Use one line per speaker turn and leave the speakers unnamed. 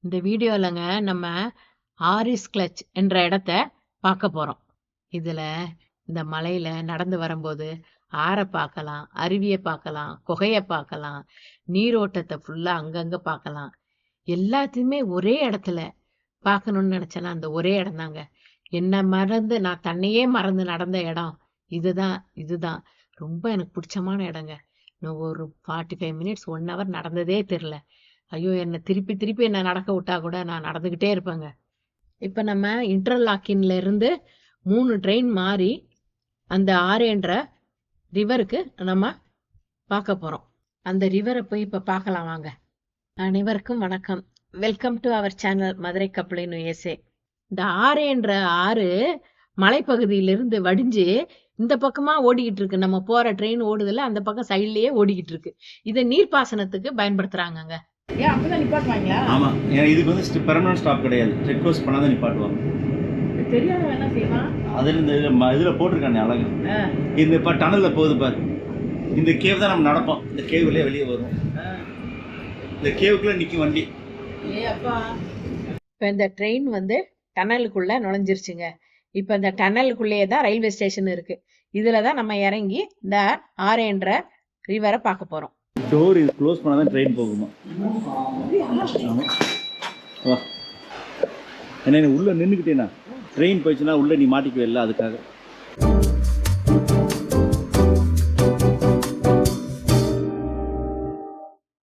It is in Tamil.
இந்த வீடியோலங்க நம்ம ஆரிஸ் கிளட்ச் என்ற இடத்த பார்க்க போறோம். இதுல இந்த மலையில நடந்து வரும்போது ஆற பார்க்கலாம், அருவியை பார்க்கலாம், குகையை பார்க்கலாம், நீரோட்டத்தை ஃபுல்லா அங்கங்க பார்க்கலாம். எல்லாத்தையுமே ஒரே இடத்துல பார்க்கணும்னு நினைச்சேன்னா அந்த ஒரே இடம் தாங்க. என்ன மறந்து நான் தன்னையே மறந்து நடந்த இடம் இதுதான் ரொம்ப எனக்கு பிடிச்சமான இடங்க. நான் ஒரு 45 மினிட்ஸ் 1 ஹவர் நடந்ததே தெரில. ஐயோ! என்ன திருப்பி என்ன நடக்க விட்டா கூட நான் நடந்துக்கிட்டே இருப்பேங்க. இப்போ நம்ம இன்டர்லாக்கின்ல இருந்து 3 ட்ரெயின் மாறி அந்த ஆரேன்ற ரிவருக்கு நம்ம பார்க்க போறோம். அந்த ரிவரை போய் இப்போ பார்க்கலாம் வாங்க. அனைவருக்கும் வணக்கம். Welcome to our channel Madurai couple in USA. இந்த ஆரேன்ற ஆறு மலைப்பகுதியிலிருந்து வடிஞ்சு இந்த பக்கமா ஓடிக்கிட்டு இருக்கு. நம்ம போற ட்ரெயின் ஓடுதுல அந்த பக்கம் சைட்லயே ஓடிக்கிட்டு இருக்கு. இதை நீர்ப்பாசனத்துக்கு பயன்படுத்துறாங்க. ஏன் அப்பதான் நிப்பாட்டுவாங்களா?
ஆமா, ஏன்னா இதுக்கு வந்து பெர்மனன்ட் ஸ்டாப் கிடையாது. செக் போஸ்ட் பண்ணாதான் நிப்பாட்டுவாங்க.
தெரியாதவன் என்ன செய்வான்?
அதில் இந்த இதுல போட்டிருக்கானே அழகு. இந்த இப்போ டனல்ல போகுது பாரு. இந்த கேவ் தான் நம்ம நடப்போம். இந்த கேவ்லயே வெளியே வரும். இந்த கேவுக்குள்ள நிற்கும் வண்டி.
இப்போ இந்த ட்ரெயின் வந்து டனலுக்குள்ள நுழைஞ்சிருச்சுங்க. இப்போ இந்த டனலுக்குள்ளேயே தான் ரயில்வே ஸ்டேஷன் இருக்கு. இதுல தான் நம்ம இறங்கி இந்த ஆரேன்ற ரிவரை பார்க்க போறோம்.
டோர் இது க்ளோஸ் பண்ணாதான் ட்ரெயின் போகுமா? வா, என்ன உள்ள நின்றுக்கிட்டேனா ட்ரெயின் போயிடுச்சுன்னா உள்ள நீ மாட்டிக்குவே இல்லை, அதுக்காக.